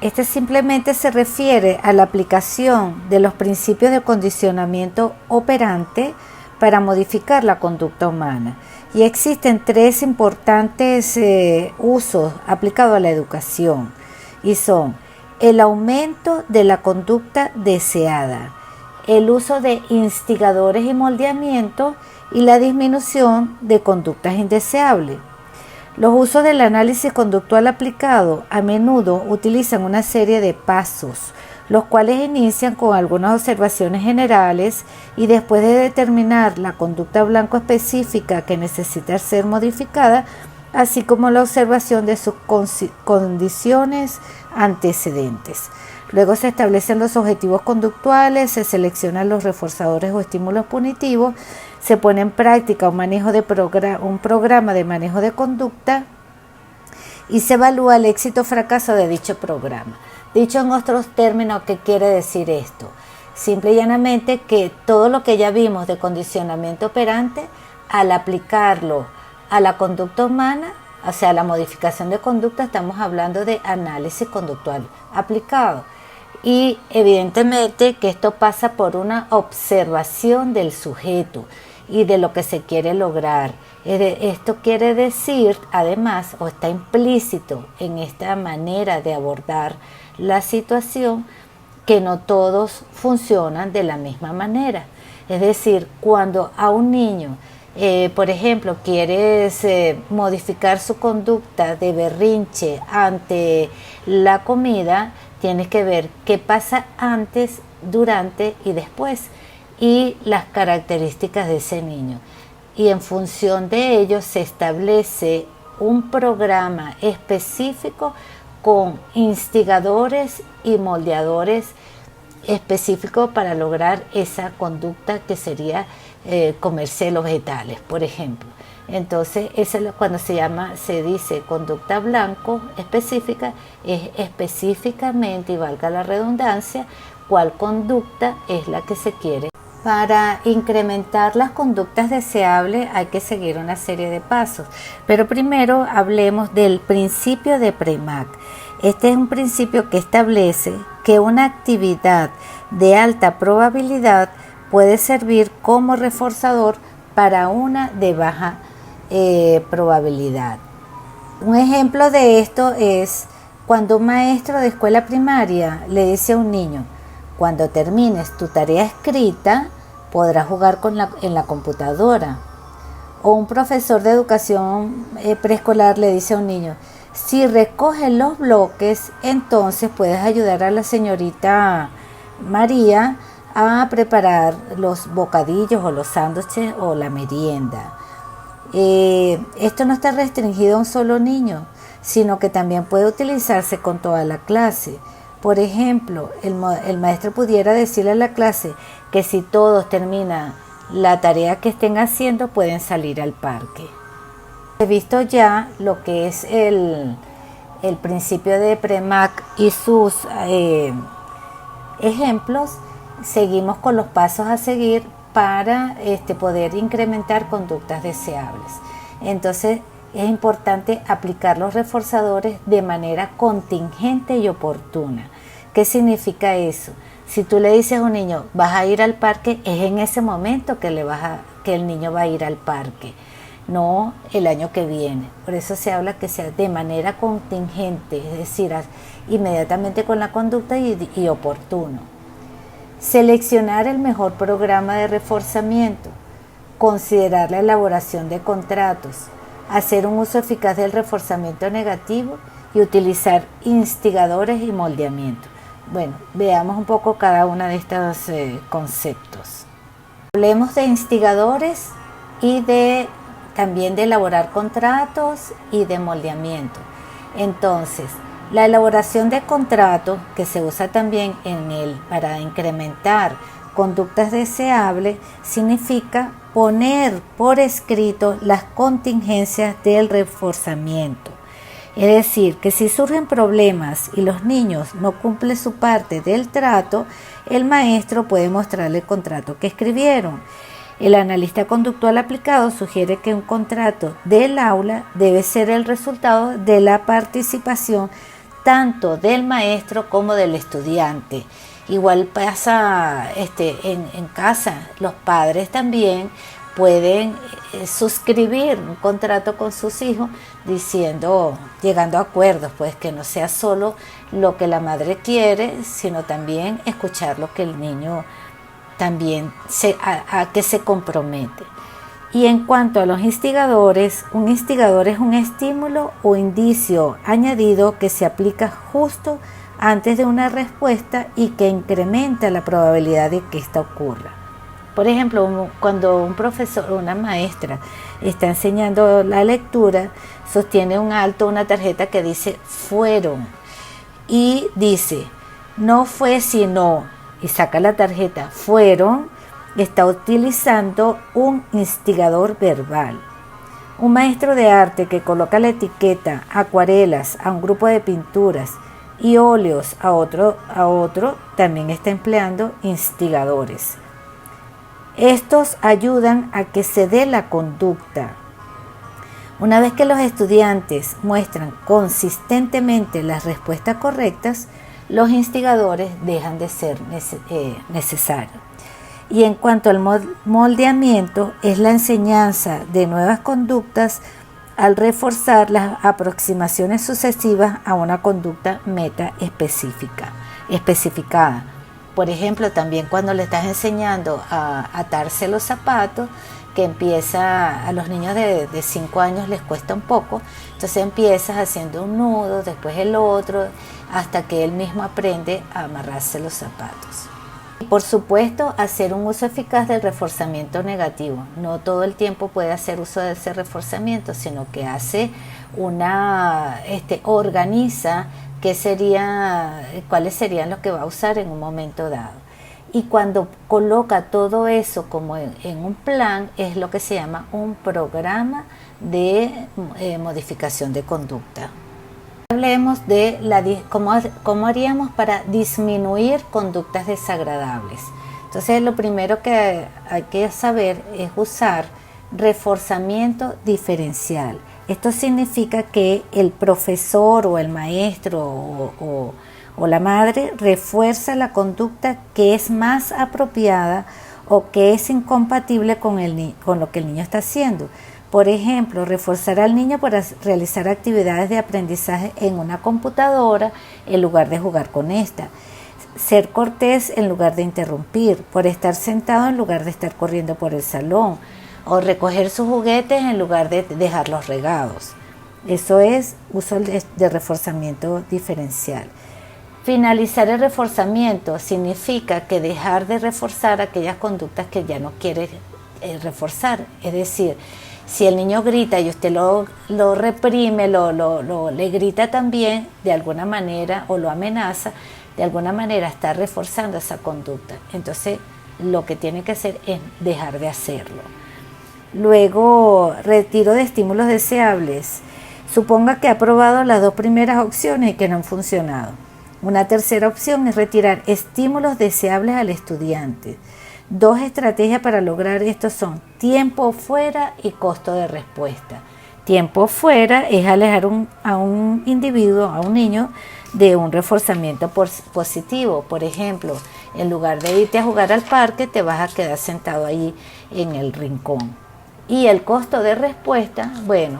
Speaker 1: Este simplemente se refiere a la aplicación de los principios de condicionamiento operante para modificar la conducta humana. Y existen tres importantes usos aplicados a la educación, y son el aumento de la conducta deseada, el uso de instigadores y moldeamientos y la disminución de conductas indeseables. Los usos del análisis conductual aplicado a menudo utilizan una serie de pasos, los cuales inician con algunas observaciones generales y después de determinar la conducta blanco específica que necesita ser modificada, así como la observación de sus condiciones antecedentes. Luego se establecen los objetivos conductuales, se seleccionan los reforzadores o estímulos punitivos, se pone en práctica un programa de manejo de conducta y se evalúa el éxito o fracaso de dicho programa. Dicho en otros términos, ¿qué quiere decir esto? Simple y llanamente que todo lo que ya vimos de condicionamiento operante, al aplicarlo a la conducta humana, o sea, la modificación de conducta, estamos hablando de análisis conductual aplicado. Y evidentemente que esto pasa por una observación del sujeto y de lo que se quiere lograr. Esto quiere decir, además, o está implícito en esta manera de abordar la situación, que no todos funcionan de la misma manera. Es decir, cuando a un niño, por ejemplo, quieres modificar su conducta de berrinche ante la comida, tienes que ver qué pasa antes, durante y después, y las características de ese niño. Y en función de ello se establece un programa específico con instigadores y moldeadores específicos para lograr esa conducta que sería comerse los vegetales, por ejemplo. Entonces, eso es cuando se dice conducta blanco específica, es específicamente, y valga la redundancia, cuál conducta es la que se quiere. Para incrementar las conductas deseables hay que seguir una serie de pasos, pero primero hablemos del principio de Premack. Este es un principio que establece que una actividad de alta probabilidad puede servir como reforzador para una de baja probabilidad. Un ejemplo de esto es cuando un maestro de escuela primaria le dice a un niño: cuando termines tu tarea escrita, podrás jugar en la computadora. O un profesor de educación preescolar le dice a un niño: si recoges los bloques, entonces puedes ayudar a la señorita María a preparar los bocadillos o los sándwiches o la merienda. Esto no está restringido a un solo niño, sino que también puede utilizarse con toda la clase. Por ejemplo, el maestro pudiera decirle a la clase que si todos terminan la tarea que estén haciendo, pueden salir al parque. He visto ya lo que es el principio de Premack y sus ejemplos. Seguimos con los pasos a seguir para poder incrementar conductas deseables. Entonces, es importante aplicar los reforzadores de manera contingente y oportuna. ¿Qué significa eso? Si tú le dices a un niño, vas a ir al parque, es en ese momento que el niño va a ir al parque, no el año que viene. Por eso se habla que sea de manera contingente, es decir, inmediatamente con la conducta y oportuno. Seleccionar el mejor programa de reforzamiento, considerar la elaboración de contratos, hacer un uso eficaz del reforzamiento negativo y utilizar instigadores y moldeamientos. Bueno, veamos un poco cada uno de estos conceptos. Hablemos de instigadores y también de elaborar contratos y de moldeamiento. Entonces, la elaboración de contratos, que se usa también para incrementar conductas deseables, significa poner por escrito las contingencias del reforzamiento. Es decir, que si surgen problemas y los niños no cumplen su parte del trato, el maestro puede mostrarle el contrato que escribieron. El analista conductual aplicado sugiere que un contrato del aula debe ser el resultado de la participación tanto del maestro como del estudiante. Igual pasa en casa, los padres también pueden suscribir un contrato con sus hijos llegando a acuerdos, pues que no sea solo lo que la madre quiere, sino también escuchar lo que el niño también a que se compromete. Y en cuanto a los instigadores, un instigador es un estímulo o indicio añadido que se aplica justo antes de una respuesta y que incrementa la probabilidad de que ésta ocurra. Por ejemplo, cuando un profesor o una maestra está enseñando la lectura, sostiene una tarjeta que dice fueron y dice no fue sino, y saca la tarjeta fueron, está utilizando un instigador verbal. Un maestro de arte que coloca la etiqueta acuarelas a un grupo de pinturas y óleos a otro también está empleando instigadores. Estos ayudan a que se dé la conducta. Una vez que los estudiantes muestran consistentemente las respuestas correctas, los instigadores dejan de ser necesarios. Y en cuanto al moldeamiento, es la enseñanza de nuevas conductas al reforzar las aproximaciones sucesivas a una conducta meta especificada. Por ejemplo, también cuando le estás enseñando a atarse los zapatos, que empieza, a los niños de 5 años les cuesta un poco, entonces empiezas haciendo un nudo, después el otro, hasta que él mismo aprende a amarrarse los zapatos. Y por supuesto, hacer un uso eficaz del reforzamiento negativo. No todo el tiempo puede hacer uso de ese reforzamiento, sino que organiza cuáles serían los que va a usar en un momento dado. Y cuando coloca todo eso como en un plan, es lo que se llama un programa de modificación de conducta. Hablemos de cómo haríamos para disminuir conductas desagradables. Entonces, lo primero que hay que saber es usar reforzamiento diferencial. Esto significa que el profesor o el maestro o la madre refuerza la conducta que es más apropiada o que es incompatible con lo que el niño está haciendo. Por ejemplo, reforzar al niño para realizar actividades de aprendizaje en una computadora en lugar de jugar con esta. Ser cortés en lugar de interrumpir, por estar sentado en lugar de estar corriendo por el salón, o recoger sus juguetes en lugar de dejarlos regados. Eso es uso de reforzamiento diferencial. Finalizar el reforzamiento significa que dejar de reforzar aquellas conductas que ya no quiere reforzar. Es decir, si el niño grita y usted lo reprime, le grita también de alguna manera o lo amenaza, de alguna manera está reforzando esa conducta. Entonces, lo que tiene que hacer es dejar de hacerlo. Luego, retiro de estímulos deseables. Suponga que ha probado las 2 primeras opciones y que no han funcionado. Una tercera opción es retirar estímulos deseables al estudiante. 2 estrategias para lograr esto son tiempo fuera y costo de respuesta. Tiempo fuera es alejar a un individuo, a un niño, de un reforzamiento positivo. Por ejemplo, en lugar de irte a jugar al parque, te vas a quedar sentado ahí en el rincón. Y el costo de respuesta, bueno,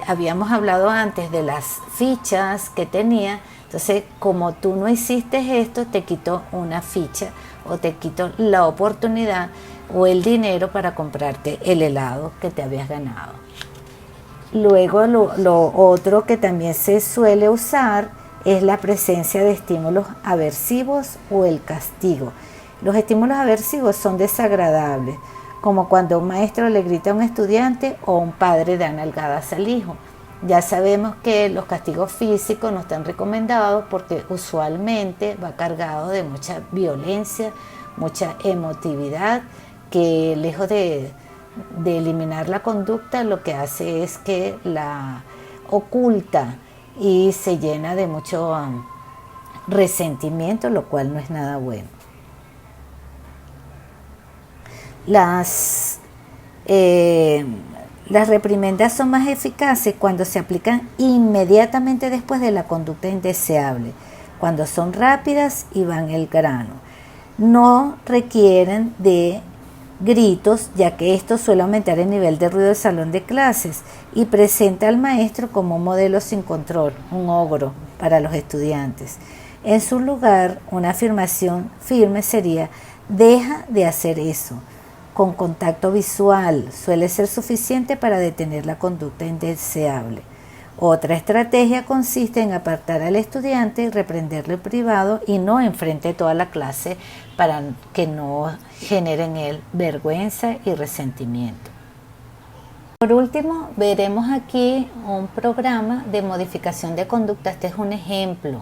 Speaker 1: habíamos hablado antes de las fichas que tenía. Entonces, como tú no hiciste esto, te quito una ficha o te quito la oportunidad o el dinero para comprarte el helado que te habías ganado. Luego, lo otro que también se suele usar es la presencia de estímulos aversivos o el castigo. Los estímulos aversivos son desagradables, como cuando un maestro le grita a un estudiante o un padre da nalgadas al hijo. Ya sabemos que los castigos físicos no están recomendados porque usualmente va cargado de mucha violencia, mucha emotividad, que lejos de eliminar la conducta, lo que hace es que la oculta y se llena de mucho resentimiento, lo cual no es nada bueno. Las reprimendas son más eficaces cuando se aplican inmediatamente después de la conducta indeseable, cuando son rápidas y van al grano. No requieren de gritos, ya que esto suele aumentar el nivel de ruido del salón de clases y presenta al maestro como un modelo sin control, un ogro para los estudiantes. En su lugar, una afirmación firme sería: deja de hacer eso. Con contacto visual suele ser suficiente para detener la conducta indeseable. Otra estrategia consiste en apartar al estudiante y reprenderlo en privado y no enfrente de toda la clase para que no genere en él vergüenza y resentimiento. Por último, veremos aquí un programa de modificación de conducta. Este es un ejemplo.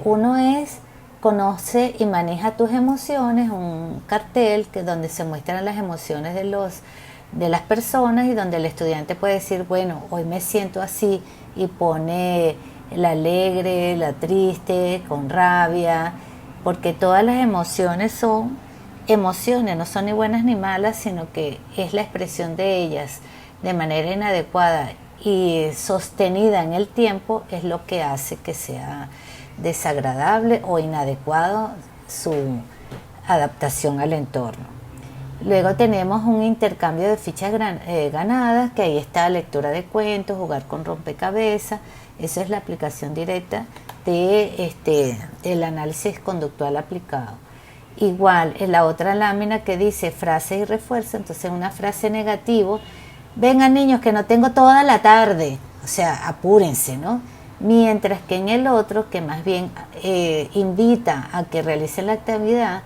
Speaker 1: Uno es: conoce y maneja tus emociones, un cartel donde se muestran las emociones de las personas y donde el estudiante puede decir, bueno, hoy me siento así, y pone la alegre, la triste, con rabia, porque todas las emociones son emociones, no son ni buenas ni malas, sino que es la expresión de ellas de manera inadecuada y sostenida en el tiempo es lo que hace que sea desagradable o inadecuado su adaptación al entorno. Luego tenemos un intercambio de fichas ganadas, que ahí está lectura de cuentos, jugar con rompecabezas. Esa es la aplicación directa del análisis conductual aplicado. Igual en la otra lámina que dice frases y refuerzo, entonces una frase negativo: vengan niños que no tengo toda la tarde, o sea, apúrense, ¿no? Mientras que en el otro, que más bien invita a que realicen la actividad: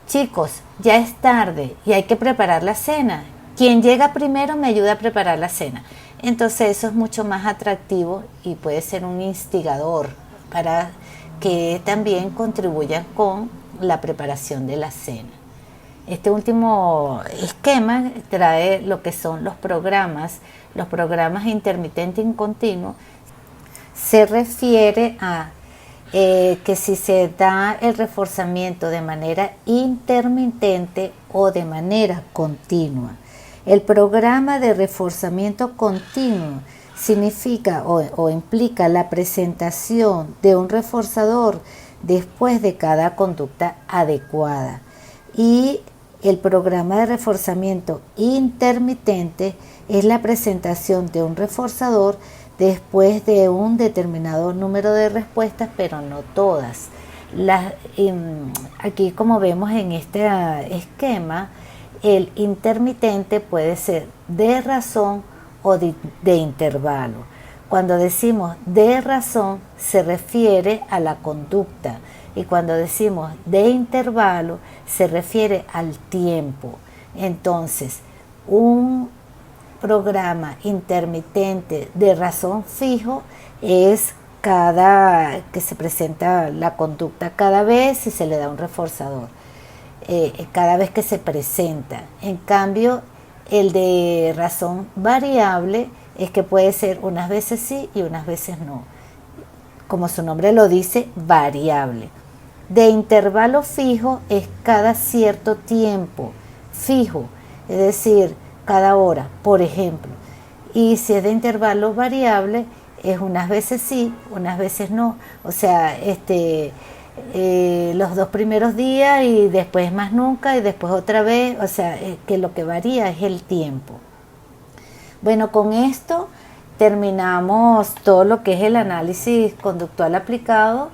Speaker 1: chicos, ya es tarde y hay que preparar la cena. Quien llega primero me ayuda a preparar la cena. Entonces eso es mucho más atractivo y puede ser un instigador para que también contribuya con la preparación de la cena. Este último esquema trae lo que son los programas intermitente y continuo. Se refiere a que si se da el reforzamiento de manera intermitente o de manera continua. El programa de reforzamiento continuo significa o implica la presentación de un reforzador después de cada conducta adecuada. Y el programa de reforzamiento intermitente es la presentación de un reforzador después de un determinado número de respuestas, pero no todas. Aquí, como vemos en este esquema, el intermitente puede ser de razón o de intervalo. Cuando decimos de razón se refiere a la conducta, y cuando decimos de intervalo se refiere al tiempo. Entonces, un programa intermitente de razón fijo es cada que se presenta la conducta cada vez y se le da un reforzador, cada vez que se presenta. En cambio, el de razón variable es que puede ser unas veces sí y unas veces no. Como su nombre lo dice, variable. De intervalo fijo es cada cierto tiempo, fijo, es decir, cada hora, por ejemplo. Y si es de intervalo variable, es unas veces sí, unas veces no. O sea, los 2 primeros días y después más nunca y después otra vez. O sea, que lo que varía es el tiempo. Bueno, con esto terminamos todo lo que es el análisis conductual aplicado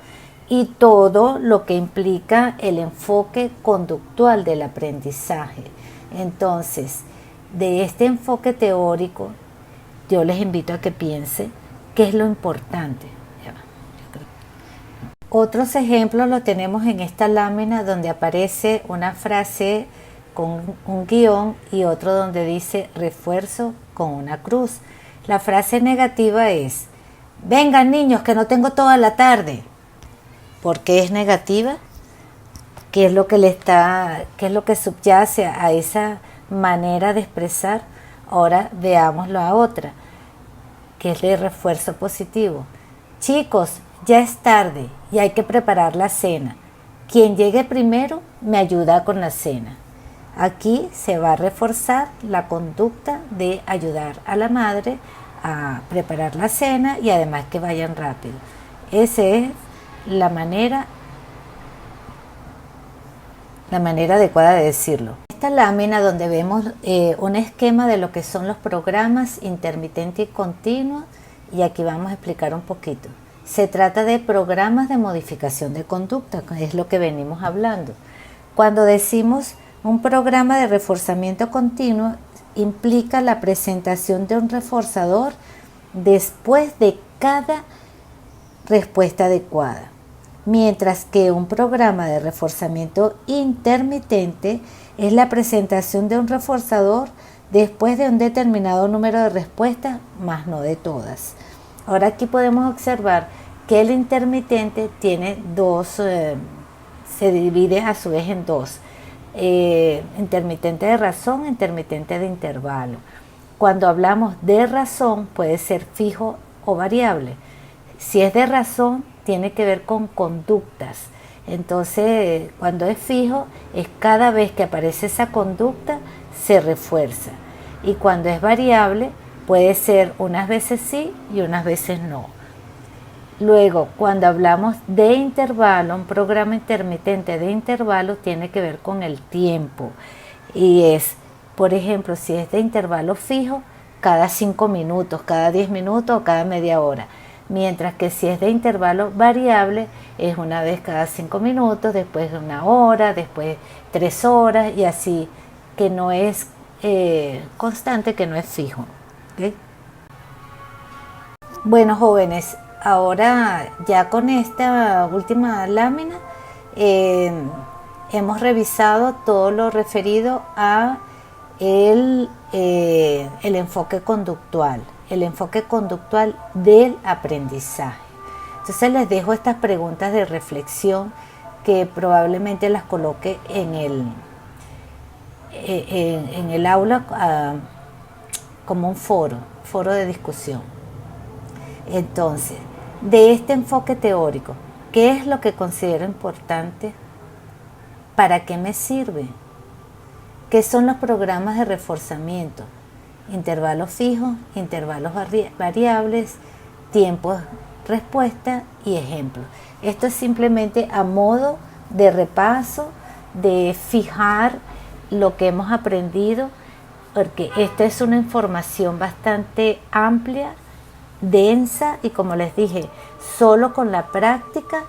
Speaker 1: y todo lo que implica el enfoque conductual del aprendizaje. Entonces, de este enfoque teórico, yo les invito a que piensen qué es lo importante. Otros ejemplos lo tenemos en esta lámina, donde aparece una frase con un guión y otro donde dice refuerzo con una cruz. La frase negativa es: vengan niños que no tengo toda la tarde. ¿Por qué es negativa? ¿Qué es lo que subyace a esa manera de expresar? Ahora veamos la otra, que es de refuerzo positivo. Chicos, ya es tarde y hay que preparar la cena. Quien llegue primero me ayuda con la cena. Aquí se va a reforzar la conducta de ayudar a la madre a preparar la cena y además que vayan rápido. Esa es la manera adecuada de decirlo. Esta lámina donde vemos un esquema de lo que son los programas intermitente y continuo, y aquí vamos a explicar un poquito. Se trata de programas de modificación de conducta, que es lo que venimos hablando. Cuando decimos un programa de reforzamiento continuo, implica la presentación de un reforzador después de cada respuesta adecuada, mientras que un programa de reforzamiento intermitente es la presentación de un reforzador después de un determinado número de respuestas, más no de todas. Ahora aquí podemos observar que el intermitente tiene se divide a su vez en dos. Intermitente de razón, intermitente de intervalo. Cuando hablamos de razón puede ser fijo o variable. Si es de razón tiene que ver con conductas. Entonces cuando es fijo es cada vez que aparece esa conducta se refuerza. Y cuando es variable puede ser unas veces sí y unas veces no. Luego, cuando hablamos de intervalo, un programa intermitente de intervalo tiene que ver con el tiempo. Y es, por ejemplo, si es de intervalo fijo, cada 5 minutos, cada 10 minutos o cada media hora. Mientras que si es de intervalo variable, es una vez cada 5 minutos, después de 1 hora, después 3 horas y así, que no es constante, que no es fijo. ¿Okay? Bueno, jóvenes, ahora ya con esta última lámina hemos revisado todo lo referido a el enfoque conductual del aprendizaje. Entonces les dejo estas preguntas de reflexión que probablemente las coloque en el aula como un foro de discusión. Entonces, de este enfoque teórico, ¿qué es lo que considero importante? ¿Para qué me sirve? ¿Qué son los programas de reforzamiento? Intervalos fijos, intervalos variables, tiempos respuesta y ejemplos. Esto es simplemente a modo de repaso, de fijar lo que hemos aprendido, porque esta es una información bastante amplia, densa y, como les dije, solo con la práctica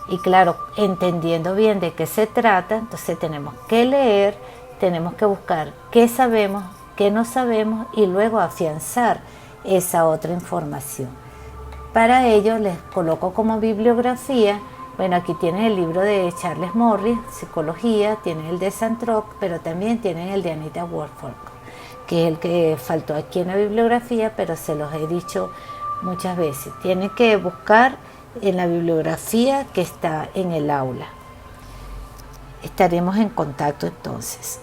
Speaker 1: y, claro, entendiendo bien de qué se trata. Entonces tenemos que leer, tenemos que buscar qué sabemos, qué no sabemos y luego afianzar esa otra información. Para ello les coloco como bibliografía, bueno, aquí tienen el libro de Charles Morris, Psicología, tienen el de Santrock, pero también tienen el de Anita Woodfolk, que es el que faltó aquí en la bibliografía, pero se los he dicho muchas veces. Tienen que buscar en la bibliografía que está en el aula. Estaremos en contacto entonces.